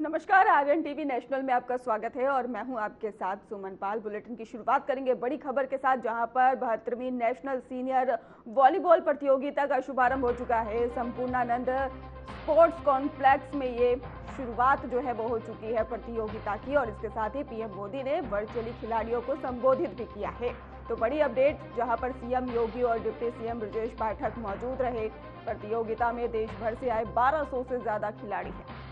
नमस्कार, Aryan TV national में आपका स्वागत है और मैं हूं आपके साथ सुमन पाल। बुलेटिन की शुरुआत करेंगे बड़ी खबर के साथ, जहां पर 72वीं नेशनल सीनियर वॉलीबॉल प्रतियोगिता का शुभारंभ हो चुका है। संपूर्णानंद स्पोर्ट्स कॉम्प्लेक्स में ये शुरुआत जो है वो हो चुकी है प्रतियोगिता की, और इसके साथ ही पीएम मोदी ने वर्चुअली खिलाड़ियों को संबोधित भी किया है। तो बड़ी अपडेट, जहां पर सीएम योगी और डिप्टी सीएम ब्रजेश पाठक मौजूद रहे। प्रतियोगिता में देश भर से आए 1200 से ज्यादा खिलाड़ी हैं।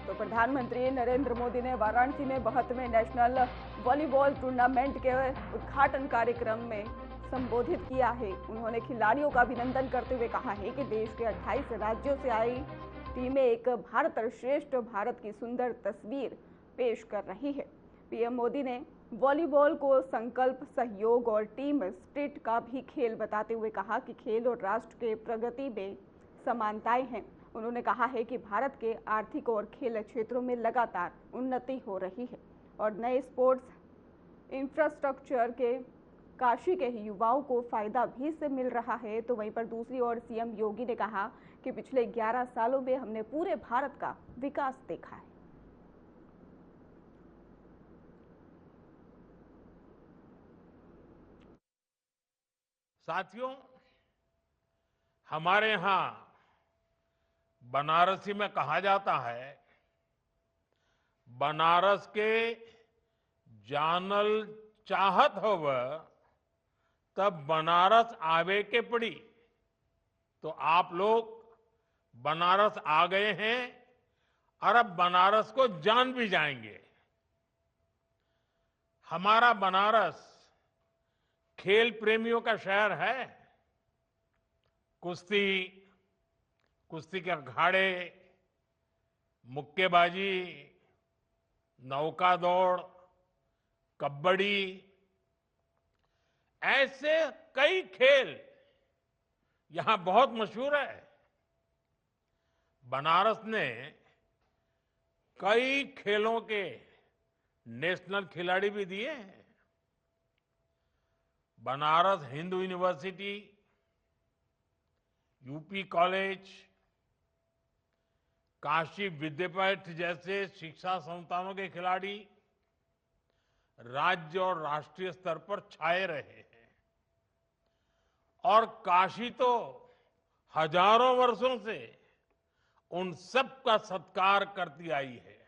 तो प्रधानमंत्री नरेंद्र मोदी ने वाराणसी में 72वें नेशनल वॉलीबॉल टूर्नामेंट के उद्घाटन कार्यक्रम में संबोधित किया है। उन्होंने खिलाड़ियों का अभिनंदन करते हुए कहा है कि देश के 28 राज्यों से आई टीमें एक भारत श्रेष्ठ भारत की सुंदर तस्वीर पेश कर रही है। पीएम मोदी ने वॉलीबॉल को संकल्प, सहयोग और टीम स्पिरिट का भी खेल बताते हुए कहा कि खेल और राष्ट्र के प्रगति में समानताएं हैं। उन्होंने कहा है कि भारत के आर्थिक और खेल क्षेत्रों में लगातार उन्नति हो रही है और नए स्पोर्ट्स इंफ्रास्ट्रक्चर के काशी के युवाओं को फायदा भी इससे मिल रहा है। तो वहीं पर दूसरी ओर सीएम योगी ने कहा कि पिछले 11 सालों में हमने पूरे भारत का विकास देखा है। साथियों, हमारे यहां बनारसी में कहा जाता है, बनारस के जानल चाहत होव तब बनारस आवे के पड़ी। तो आप लोग बनारस आ गए हैं और अब बनारस को जान भी जाएंगे। हमारा बनारस खेल प्रेमियों का शहर है। कुश्ती, कुश्ती के अखाड़े, मुक्केबाजी, नौका दौड़, कबड्डी, ऐसे कई खेल यहां बहुत मशहूर है। बनारस ने कई खेलों के नेशनल खिलाड़ी भी दिए हैं। Banaras Hindu university, UP college, Kashi Vidyapith जैसे शिक्षा संस्थानों के खिलाड़ी राज्य और राष्ट्रीय स्तर पर छाए रहे हैं। और काशी तो हजारों वर्षों से उन सब का सत्कार करती आई है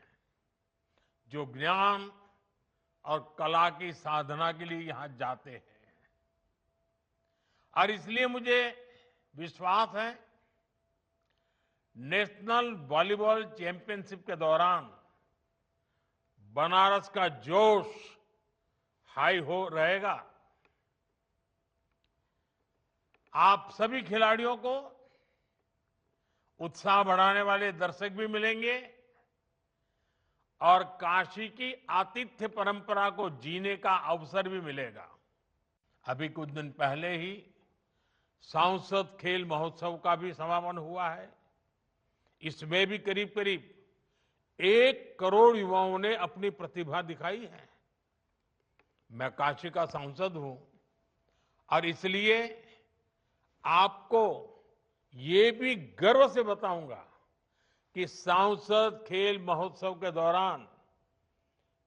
जो ज्ञान और कला की साधना के लिए यहां जाते हैं। और इसलिए मुझे विश्वास है, नेशनल वॉलीबॉल चैंपियनशिप के दौरान बनारस का जोश हाई हो रहेगा। आप सभी खिलाड़ियों को उत्साह बढ़ाने वाले दर्शक भी मिलेंगे और काशी की आतिथ्य परंपरा को जीने का अवसर भी मिलेगा। अभी कुछ दिन पहले ही सांसद खेल महोत्सव का भी समापन हुआ है। इसमें भी करीब करीब 1 करोड़ युवाओं ने अपनी प्रतिभा दिखाई है। मैं काशी का सांसद हूं और इसलिए आपको ये भी गर्व से बताऊंगा कि सांसद खेल महोत्सव के दौरान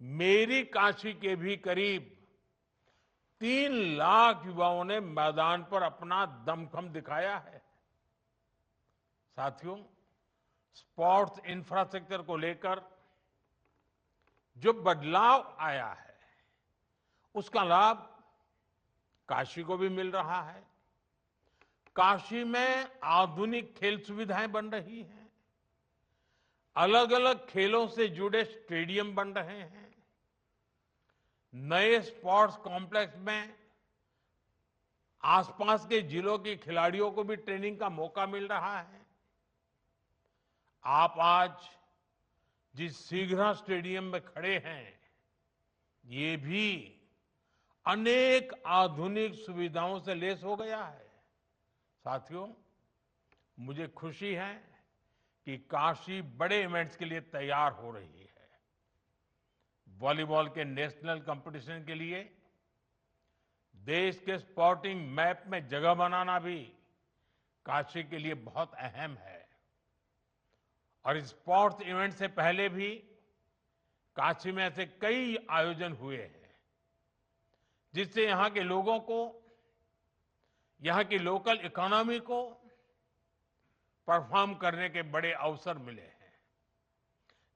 मेरी काशी के भी करीब 3 लाख युवाओं ने मैदान पर अपना दमखम दिखाया है। साथियों, स्पोर्ट्स इंफ्रास्ट्रक्चर को लेकर जो बदलाव आया है उसका लाभ काशी को भी मिल रहा है। काशी में आधुनिक खेल सुविधाएं बन रही हैं, अलग अलग खेलों से जुड़े स्टेडियम बन रहे हैं, नए स्पोर्ट्स कॉम्प्लेक्स में आसपास के जिलों के खिलाड़ियों को भी ट्रेनिंग का मौका मिल रहा है। आप आज जिस सीघ्रा स्टेडियम में खड़े हैं, ये भी अनेक आधुनिक सुविधाओं से लैस हो गया है। साथियों, मुझे खुशी है कि काशी बड़े इवेंट्स के लिए तैयार हो रही है। वॉलीबॉल के नेशनल कंपटीशन के लिए देश के स्पोर्टिंग मैप में जगह बनाना भी काशी के लिए बहुत अहम है। और स्पोर्ट्स इवेंट से पहले भी काशी में ऐसे कई आयोजन हुए हैं जिससे यहां के लोगों को, यहां की लोकल इकोनॉमी को परफॉर्म करने के बड़े अवसर मिले हैं।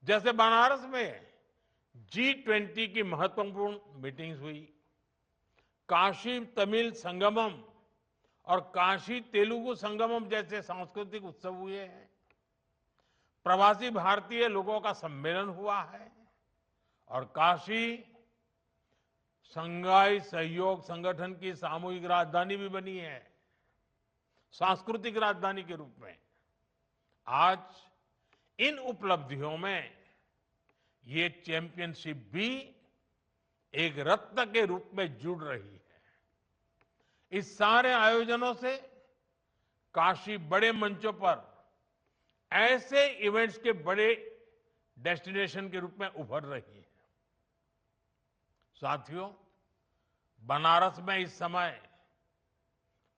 जैसे बनारस में G20 की महत्वपूर्ण मीटिंग्स हुई, काशी तमिल संगमम और काशी तेलुगु संगमम जैसे सांस्कृतिक उत्सव हुए हैं, प्रवासी भारतीय लोगों का सम्मेलन हुआ है और काशी शंघाई सहयोग संगठन की सामूहिक राजधानी भी बनी है, सांस्कृतिक राजधानी के रूप में। आज इन उपलब्धियों में ये चैंपियनशिप भी एक रत्न के रूप में जुड़ रही है। इस सारे आयोजनों से काशी बड़े मंचों पर ऐसे इवेंट्स के बड़े डेस्टिनेशन के रूप में उभर रही है। साथियों, बनारस में इस समय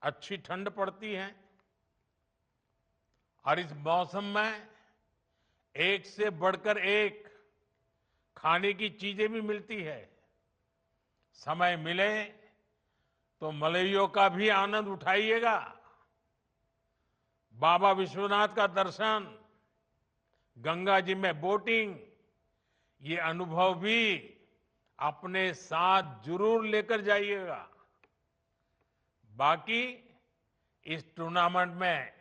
अच्छी ठंड पड़ती है और इस मौसम में एक से बढ़कर एक खाने की चीजें भी मिलती है। समय मिले तो मलइयों का भी आनंद उठाइएगा। बाबा विश्वनाथ का दर्शन, गंगा जी में बोटिंग, ये अनुभव भी अपने साथ जरूर लेकर जाइएगा। बाकी इस टूर्नामेंट में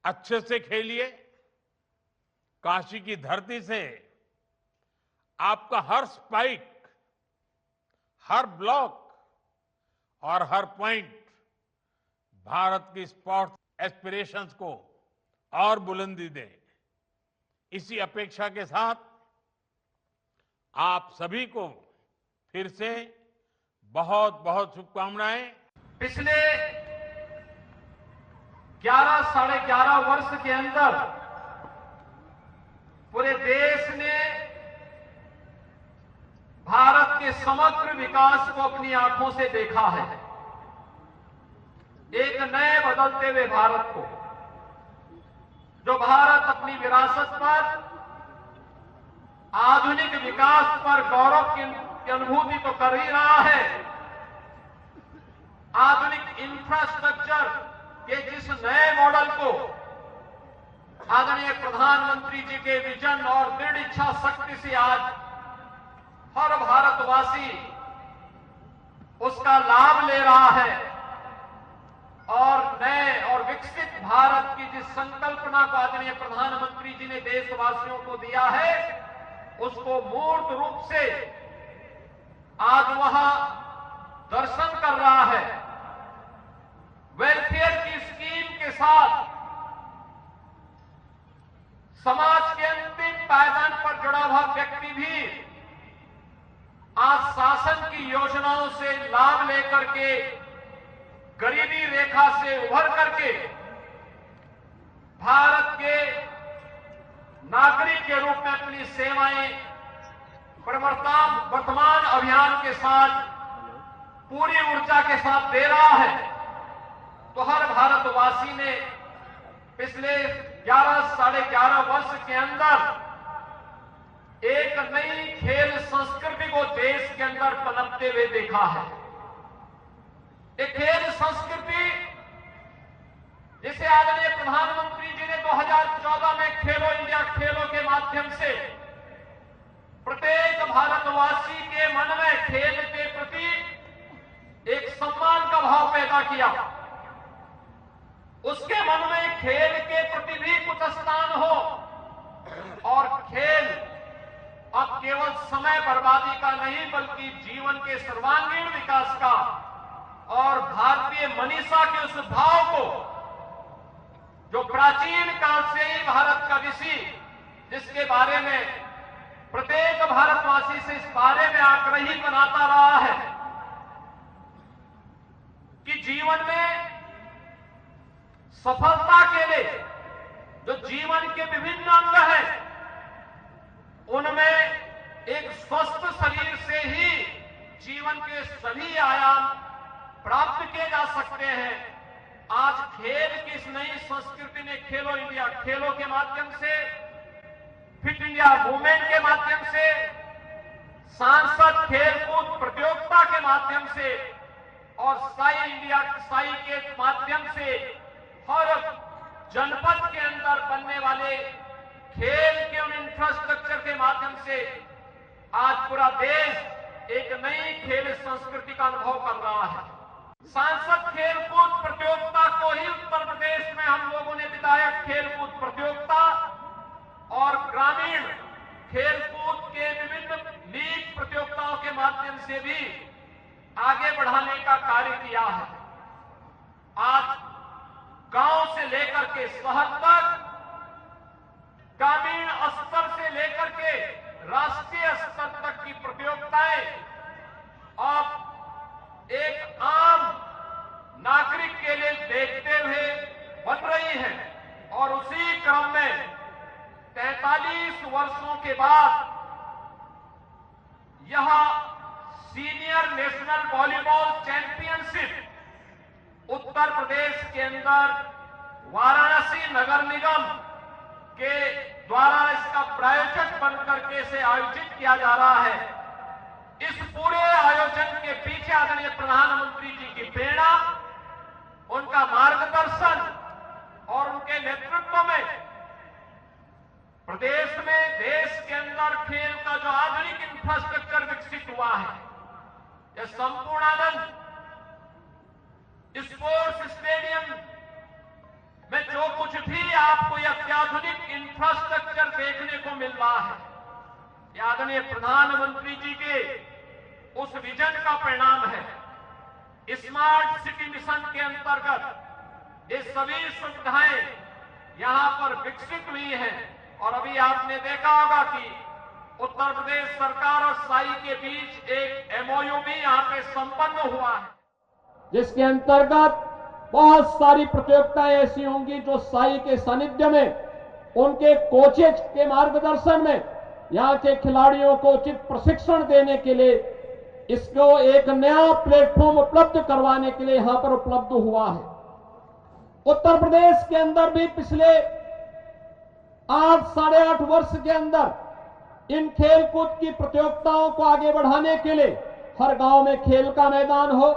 अच्छे से खेलिए। काशी की धरती से आपका हर स्पाइक, हर ब्लॉक और हर पॉइंट भारत की स्पोर्ट्स एस्पिरेशंस को और बुलंदी दे। इसी अपेक्षा के साथ आप सभी को फिर से बहुत बहुत शुभकामनाएं। पिछले 11 साढ़े 11 वर्ष के अंदर पूरे देश ने भारत के समग्र विकास को अपनी आंखों से देखा है। एक नए बदलते हुए भारत को, जो भारत अपनी विरासत पर, आधुनिक विकास पर गौरव की अनुभूति तो कर ही रहा है, आधुनिक इंफ्रास्ट्रक्चर के जिस नए मॉडल को आदरणीय प्रधानमंत्री जी के विजन और दृढ़ इच्छा शक्ति से आज हर भारतवासी उसका लाभ ले रहा है और नए और विकसित भारत की जिस संकल्पना को आदरणीय प्रधानमंत्री जी ने देशवासियों को दिया है, उसको मूर्त रूप से आज वहां दर्शन कर रहा है। वेलफेयर की स्कीम के साथ समाज के अंतिम पायदान पर जुड़ा हुआ व्यक्ति भी आज शासन की योजनाओं से लाभ लेकर के गरीबी रेखा से उभर करके भारत के नागरिक के रूप में अपनी सेवाएं वर्तमान अभियान के साथ पूरी ऊर्जा के साथ दे रहा है। तो हर भारतवासी ने पिछले 11 साढ़े 11 वर्ष के अंदर एक नई खेल संस्कृति को देश के अंदर पनपते हुए देखा है। एक खेल संस्कृति जिसे आदरणीय प्रधानमंत्री जी ने 2014 में खेलो इंडिया खेलों के माध्यम से प्रत्येक भारतवासी के मन में खेल के प्रति एक सम्मान का भाव पैदा किया। उसके मन में खेल के प्रति भी कुछ स्थान हो और खेल अब केवल समय बर्बादी का नहीं बल्कि जीवन के सर्वांगीण विकास का और भारतीय मनीषा के उस भाव को जो प्राचीन काल से ही भारत का ऋषि, जिसके बारे में प्रत्येक भारतवासी से इस बारे में आग्रही बनाता रहा है कि जीवन में सफलता के लिए जो जीवन के विभिन्न अंग हैं, उनमें एक स्वस्थ शरीर से ही जीवन के सभी आयाम प्राप्त किए जा सकते हैं। आज खेल की इस नई संस्कृति ने खेलो इंडिया खेलों के माध्यम से फिट इंडिया मूवमेंट के माध्यम से, सांसद खेलकूद प्रतियोगिता के माध्यम से और साई के माध्यम से हर जनपद के अंदर बनने वाले खेल के उन इंफ्रास्ट्रक्चर के माध्यम से आज पूरा देश एक नई खेल संस्कृति का अनुभव कर रहा है। सांसद खेलकूद प्रतियोगिता को ही उत्तर प्रदेश में हम लोगों ने विधायक खेलकूद प्रतियोगिता और ग्रामीण खेलकूद के विभिन्न लीग प्रतियोगिताओं के माध्यम से भी आगे बढ़ाने का कार्य किया है। आज गांव से लेकर के शहर तक, ग्रामीण स्तर से लेकर के राष्ट्रीय स्तर तक की प्रतियोगिताएं अब एक आम नागरिक के लिए देखते हुए बन रही हैं और उसी क्रम में 43 वर्षों के बाद यह senior national volleyball championship Uttar Pradesh के अंदर वाराणसी नगर निगम के द्वारा इसका प्रायोजक बनकर के इसे आयोजित किया जा रहा है। इस पूरे आयोजन के पीछे आदरणीय प्रधानमंत्री जी की प्रेरणा, उनका मार्गदर्शन और उनके नेतृत्व में प्रदेश में, देश के अंदर खेल का जो आधुनिक इंफ्रास्ट्रक्चर विकसित हुआ है, यह संपूर्णानंद स्पोर्ट्स स्टेडियम में जो कुछ भी आपको यह अत्याधुनिक इंफ्रास्ट्रक्चर देखने को मिल रहा है, यह आदरणीय प्रधानमंत्री जी के उस विजन का परिणाम है। स्मार्ट सिटी मिशन के अंतर्गत ये सभी सुविधाएं यहां पर विकसित हुई हैं और अभी आपने देखा होगा कि उत्तर प्रदेश सरकार और साई के बीच एक एमओयू भी यहां पे संपन्न हुआ है, जिसके अंतर्गत बहुत सारी प्रतियोगिताएं ऐसी होंगी जो साई के सानिध्य में, उनके कोचेज के मार्गदर्शन में यहां के खिलाड़ियों को उचित प्रशिक्षण देने के लिए इसको एक नया प्लेटफॉर्म उपलब्ध करवाने के लिए यहां पर उपलब्ध हुआ है। उत्तर प्रदेश के अंदर भी पिछले 8-8.5 वर्ष के अंदर इन खेलकूद की प्रतियोगिताओं को आगे बढ़ाने के लिए हर गांव में खेल का मैदान हो,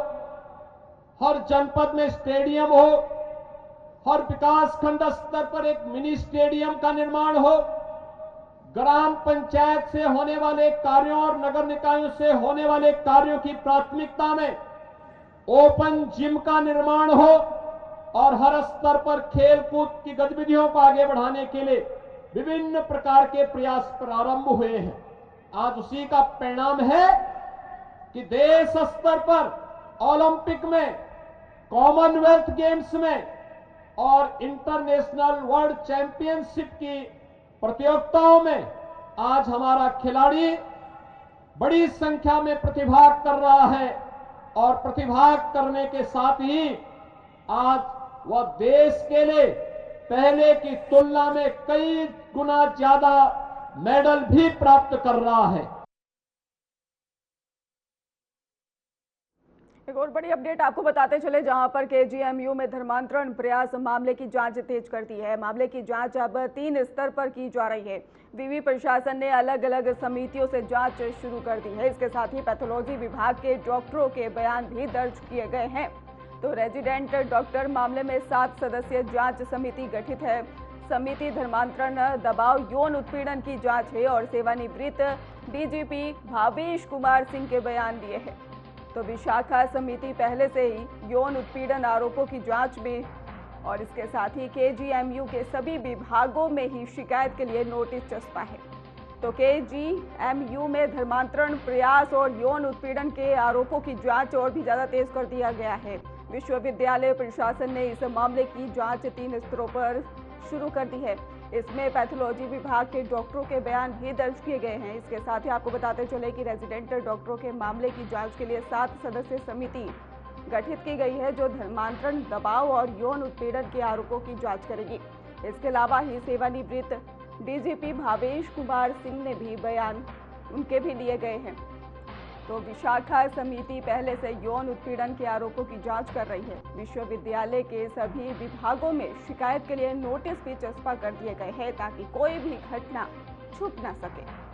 हर जनपद में स्टेडियम हो, हर विकास खंड स्तर पर एक मिनी स्टेडियम का निर्माण हो, ग्राम पंचायत से होने वाले कार्यों और नगर निकायों से होने वाले कार्यों की प्राथमिकता में ओपन जिम का निर्माण हो और हर स्तर पर खेल कूद की गतिविधियों को आगे बढ़ाने के लिए विभिन्न प्रकार के प्रयास प्रारंभ हुए हैं। आज उसी का परिणाम है कि देश स्तर पर ओलंपिक में, कॉमनवेल्थ गेम्स में और इंटरनेशनल वर्ल्ड चैंपियनशिप की प्रतियोगिताओं में आज हमारा खिलाड़ी बड़ी संख्या में प्रतिभाग कर रहा है और प्रतिभाग करने के साथ ही आज वह देश के लिए पहले की तुलना में कई गुना ज्यादा मेडल भी प्राप्त कर रहा है। एक और बड़ी अपडेट आपको बताते चले, जहां पर केजीएमयू में धर्मांतरण प्रयास मामले की जांच तेज कर दी है। मामले की जांच अब 3 स्तर पर की जा रही है। विवि प्रशासन ने अलग अलग समितियों से जांच शुरू कर दी है। इसके साथ ही पैथोलॉजी विभाग के डॉक्टरों के बयान भी दर्ज किए गए हैं। तो रेजिडेंट डॉक्टर मामले में 7 सदस्यीय जांच समिति गठित है। समिति धर्मांतरण, दबाव, यौन उत्पीड़न की जांच है और सेवानिवृत्त डीजीपी भावेश कुमार सिंह के बयान लिए हैं। तो विशाखा समिति पहले से ही यौन उत्पीड़न आरोपों की जांच में और इसके साथ ही केजीएमयू के सभी विभागों में ही शिकायत के लिए नोटिस चस्पा है। तो केजीएमयू में धर्मांतरण प्रयास और यौन उत्पीड़न के आरोपों की जांच और भी ज्यादा तेज कर दिया गया है। विश्वविद्यालय प्रशासन ने इस मामले की जांच 3 स्तरों पर शुरू कर दी है। इसमें पैथोलॉजी विभाग के डॉक्टरों के बयान भी दर्ज किए गए हैं। इसके साथ ही आपको बताते चले कि रेजिडेंट डॉक्टरों के मामले की जांच के लिए 7 सदस्यीय समिति गठित की गई है, जो धर्मांतरण, दबाव और यौन उत्पीड़न के आरोपों की जांच करेगी। इसके अलावा ही सेवानिवृत्त डीजीपी भावेश कुमार सिंह ने भी बयान उनके भी लिए गए हैं। तो विशाखा समिति पहले से यौन उत्पीड़न के आरोपों की जांच कर रही है। विश्वविद्यालय के सभी विभागों में शिकायत के लिए नोटिस भी चस्पा कर दिए गए हैं ताकि कोई भी घटना छुप न सके।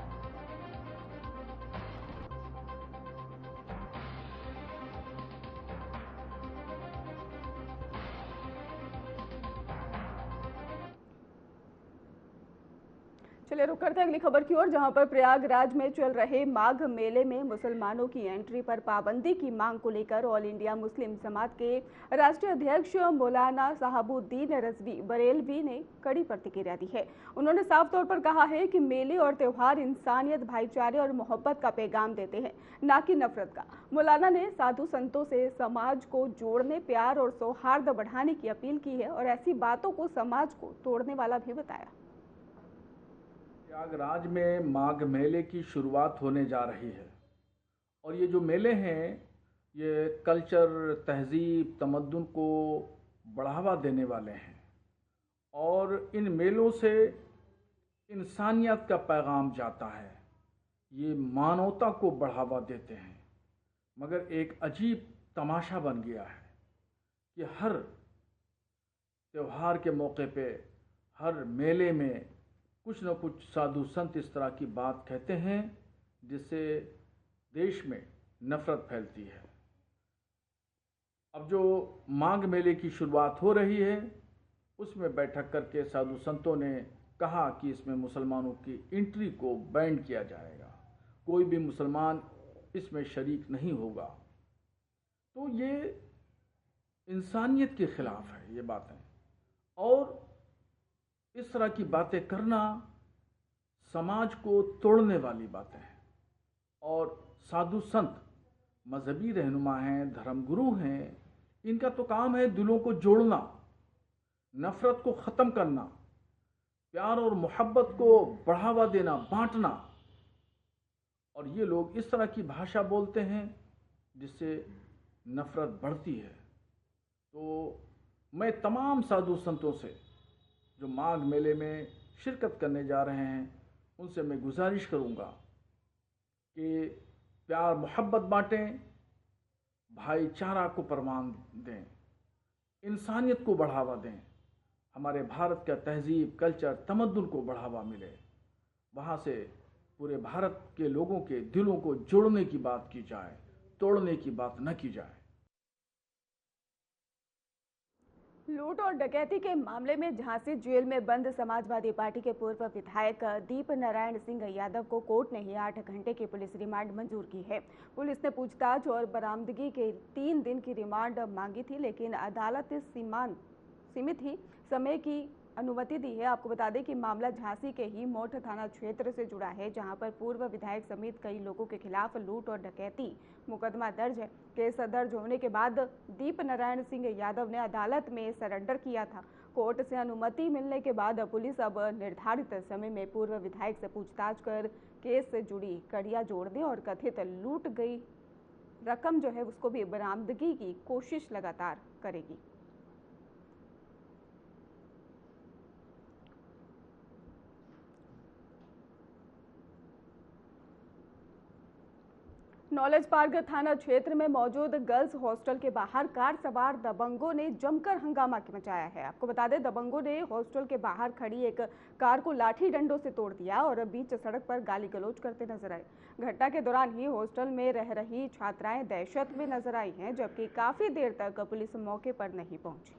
चलिए रुक करते हैं अगली खबर की ओर, जहां पर प्रयागराज में चल रहे माघ मेले में मुसलमानों की एंट्री पर पाबंदी की मांग को लेकर ऑल इंडिया मुस्लिम समाज के राष्ट्रीय अध्यक्ष मौलाना साहबुद्दीन रजवी बरेलवी ने कड़ी प्रतिक्रिया दी है। उन्होंने साफ तौर पर कहा है कि मेले और त्यौहार इंसानियत, भाईचारे और मोहब्बत का पैगाम देते हैं, न कि नफरत का। मौलाना ने साधु संतों से समाज को जोड़ने, प्यार और सौहार्द बढ़ाने की अपील की है और ऐसी बातों को समाज को तोड़ने वाला भी बताया। प्रयागराज में माघ मेले की शुरुआत होने जा रही है और ये जो मेले हैं ये कल्चर, तहजीब, तमद्दुन को बढ़ावा देने वाले हैं और इन मेलों से इंसानियत का पैगाम जाता है, ये मानवता को बढ़ावा देते हैं। मगर एक अजीब तमाशा बन गया है कि हर त्यौहार के मौके पे, हर मेले में कुछ न कुछ साधु संत इस तरह की बात कहते हैं जिससे देश में नफरत फैलती है। अब जो माघ मेले की शुरुआत हो रही है उसमें बैठक करके साधु संतों ने कहा कि इसमें मुसलमानों की एंट्री को बैन किया जाएगा, कोई भी मुसलमान इसमें शरीक नहीं होगा। तो ये इंसानियत के खिलाफ है ये बातें, और इस तरह की बातें करना समाज को तोड़ने वाली बातें हैं। और साधु संत मजहबी रहनुमा हैं, धर्मगुरु हैं, इनका तो काम है दिलों को जोड़ना, नफरत को ख़त्म करना, प्यार और मोहब्बत को बढ़ावा देना, बांटना। और ये लोग इस तरह की भाषा बोलते हैं जिससे नफरत बढ़ती है। तो मैं तमाम साधु संतों से जो माघ मेले में शिरकत करने जा रहे हैं उनसे मैं गुजारिश करूंगा कि प्यार मोहब्बत बांटें, भाईचारा को परवान दें, इंसानियत को बढ़ावा दें, हमारे भारत का तहजीब, कल्चर, तमद्दुन को बढ़ावा मिले, वहाँ से पूरे भारत के लोगों के दिलों को जोड़ने की बात की जाए, तोड़ने की बात न की जाए। लूट और डकैती के मामले में झांसी जेल में बंद समाजवादी पार्टी के पूर्व विधायक दीप नारायण सिंह यादव को कोर्ट ने ही 8 घंटे की पुलिस रिमांड मंजूर की है। पुलिस ने पूछताछ और बरामदगी के 3 दिन की रिमांड मांगी थी, लेकिन अदालत सीमित ही समय की अनुमति दी है। आपको बता दें कि मामला झांसी के ही मोठ थाना क्षेत्र से जुड़ा है, जहां पर पूर्व विधायक समेत कई लोगों के खिलाफ लूट और डकैती मुकदमा दर्ज है। केस दर्ज होने के बाद दीप नारायण सिंह यादव ने अदालत में सरेंडर किया था। कोर्ट से अनुमति मिलने के बाद पुलिस अब निर्धारित समय में पूर्व विधायक से पूछताछ कर केस से जुड़ी कड़ियां जोड़ने और कथित लूट गई रकम जो है उसको भी बरामदगी की कोशिश लगातार करेगी। नॉलेज पार्क थाना क्षेत्र में मौजूद गर्ल्स हॉस्टल के बाहर कार सवार दबंगों ने जमकर हंगामा मचाया है। आपको बता दें, दबंगों ने हॉस्टल के बाहर खड़ी एक कार को लाठी डंडों से तोड़ दिया और बीच सड़क पर गाली गलौज करते नजर आए। घटना के दौरान ही हॉस्टल में रह रही छात्राएं दहशत में नजर आई हैं, जबकि काफी देर तक पुलिस मौके पर नहीं पहुंची।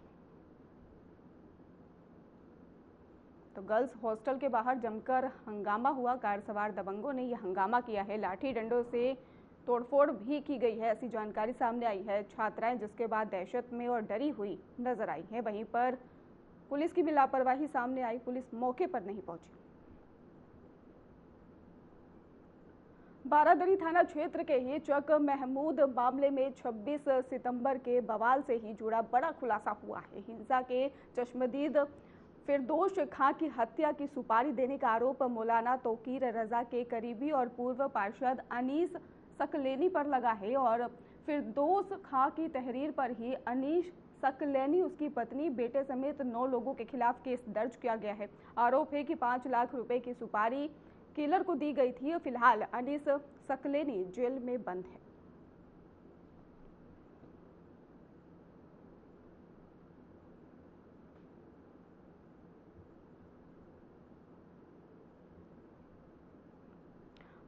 तो गर्ल्स हॉस्टल के बाहर जमकर हंगामा हुआ। कार सवार दबंगों ने यह हंगामा किया है, लाठी डंडों से तोड़फोड़ भी की गई है, ऐसी जानकारी सामने आई है। छात्राएं जिसके बाद दहशत में और डरी हुई नजर आई हैं। वहीं पर पुलिस की भी लापरवाही सामने आई, पुलिस मौके पर नहीं पहुंची। बारादरी थाना क्षेत्र के ही चक महमूद मामले में 26 सितंबर के बवाल से ही जुड़ा बड़ा खुलासा हुआ है। हिंसा के चश्मदीद फिरदौश खां की हत्या की सुपारी देने का आरोप मौलाना तौकीर रजा के करीबी और पूर्व पार्षद अनीस सकलेनी पर लगा है और फिरदौस खां की तहरीर पर ही अनीस सकलेनी, उसकी पत्नी, बेटे समेत 9 लोगों के खिलाफ केस दर्ज किया गया है। आरोप है कि 5 लाख रुपए की सुपारी किलर को दी गई थी। फिलहाल अनीस सकलेनी जेल में बंद है।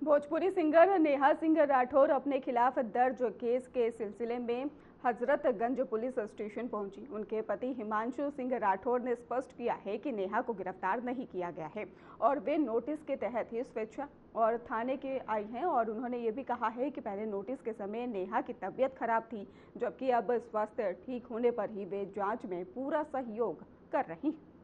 भोजपुरी सिंगर नेहा सिंह राठौर अपने खिलाफ दर्ज केस के सिलसिले में हजरतगंज पुलिस स्टेशन पहुंची। उनके पति हिमांशु सिंह राठौर ने स्पष्ट किया है कि नेहा को गिरफ्तार नहीं किया गया है और वे नोटिस के तहत ही स्वेच्छा और थाने के आई हैं। और उन्होंने ये भी कहा है कि पहले नोटिस के समय नेहा की तबीयत खराब थी, जबकि अब स्वास्थ्य ठीक होने पर ही वे जांच में पूरा सहयोग कर रही हैं।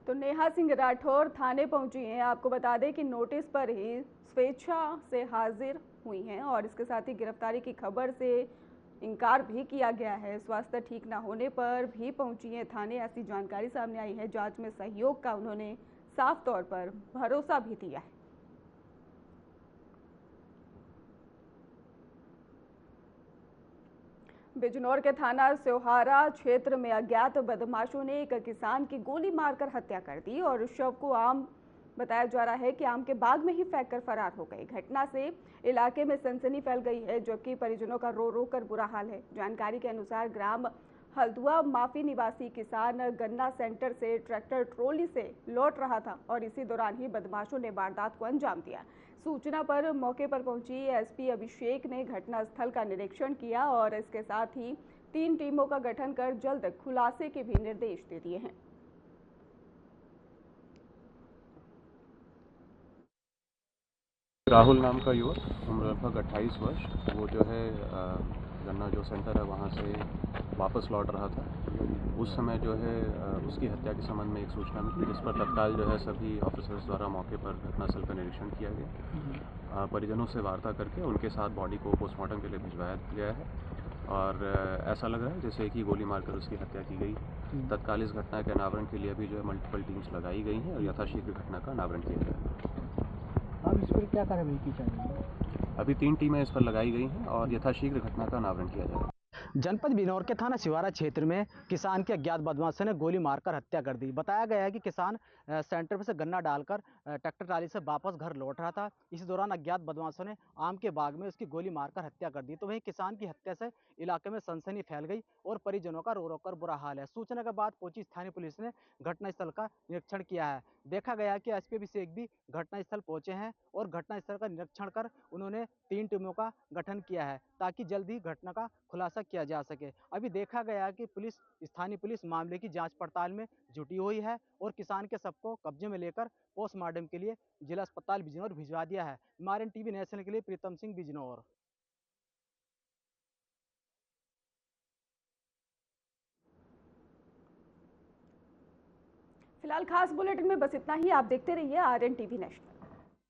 तो नेहा सिंह राठौर थाने पहुंची हैं। आपको बता दें कि नोटिस पर ही स्वेच्छा से हाजिर हुई हैं और इसके साथ ही गिरफ्तारी की खबर से इनकार भी किया गया है। स्वास्थ्य ठीक न होने पर भी पहुंची हैं थाने, ऐसी जानकारी सामने आई है। जांच में सहयोग का उन्होंने साफ तौर पर भरोसा भी दिया है। बिजनौर के थाना सोहारा क्षेत्र में अज्ञात बदमाशों ने एक किसान की गोली मारकर हत्या कर दी और शव को आम बताया जा रहा है कि आम के बाग में ही फेंककर फरार हो गए। घटना से इलाके में सनसनी फैल गई है, जबकि परिजनों का रो रो कर बुरा हाल है। जानकारी के अनुसार ग्राम हल्दुआ माफी निवासी किसान गन्ना सेंटर से ट्रैक्टर ट्रॉली से लौट रहा था और इसी दौरान ही बदमाशों ने वारदात को अंजाम दिया। सूचना पर मौके पर पहुंची एसपी अभिषेक ने घटनास्थल का निरीक्षण किया और इसके साथ ही 3 टीमों का गठन कर जल्द खुलासे के भी निर्देश दे दिए हैं। राहुल नाम का युवक, उम्र लगभग 28 वर्ष, वो जो है गन्ना जो सेंटर है वहाँ से वापस लौट रहा था। उस समय जो है उसकी हत्या के संबंध में एक सूचना मिली, जिस पर तत्काल जो है सभी ऑफिसर्स द्वारा मौके पर घटनास्थल का निरीक्षण किया गया। परिजनों से वार्ता करके उनके साथ बॉडी को पोस्टमार्टम के लिए भिजवाया गया है और ऐसा लग रहा है जैसे कि गोली मारकर उसकी हत्या की गई। तत्काल इस घटना के अनावरण के लिए अभी जो है मल्टीपल टीम्स लगाई गई हैं और यथाशीघ्र घटना का अनावरण किया जाएगा। अब इस पर क्या कार्रवाई की जाएगी? अभी 3 टीमें इस पर लगाई गई हैं और यथाशीघ्र घटना का अनावरण किया जाएगा। जनपद बिजनौर के थाना सिवारा क्षेत्र में किसान के अज्ञात बदमाशों ने गोली मारकर हत्या कर दी। बताया गया है कि किसान सेंटर पर से गन्ना डालकर ट्रैक्टर ट्राली से वापस घर लौट रहा था। इसी दौरान अज्ञात बदमाशों ने आम के बाग में उसकी गोली मारकर हत्या कर दी। तो वहीं किसान की हत्या से इलाके में सनसनी फैल गई और परिजनों का रो रो कर बुरा हाल है। सूचना के बाद पहुंची स्थानीय पुलिस ने घटनास्थल का निरीक्षण किया है। देखा गया कि एसपी अभिषेक भी घटनास्थल पहुंचे हैं और घटनास्थल का निरीक्षण कर उन्होंने 3 टीमों का गठन किया है ताकि जल्द ही घटना का खुलासा किया जा सके। अभी देखा गया कि स्थानीय पुलिस मामले की जांच पड़ताल में जुटी हुई है और किसान के शव को कब्जे में लेकर पोस्टमार्टम के लिए जिला अस्पताल बिजनौर भिजवा दिया है। मारन टीवी नेशनल के लिए प्रीतम सिंह, बिजनौर। फिलहाल खास बुलेटिन में बस इतना ही। आप देखते रहिए RN टीवी नेशनल।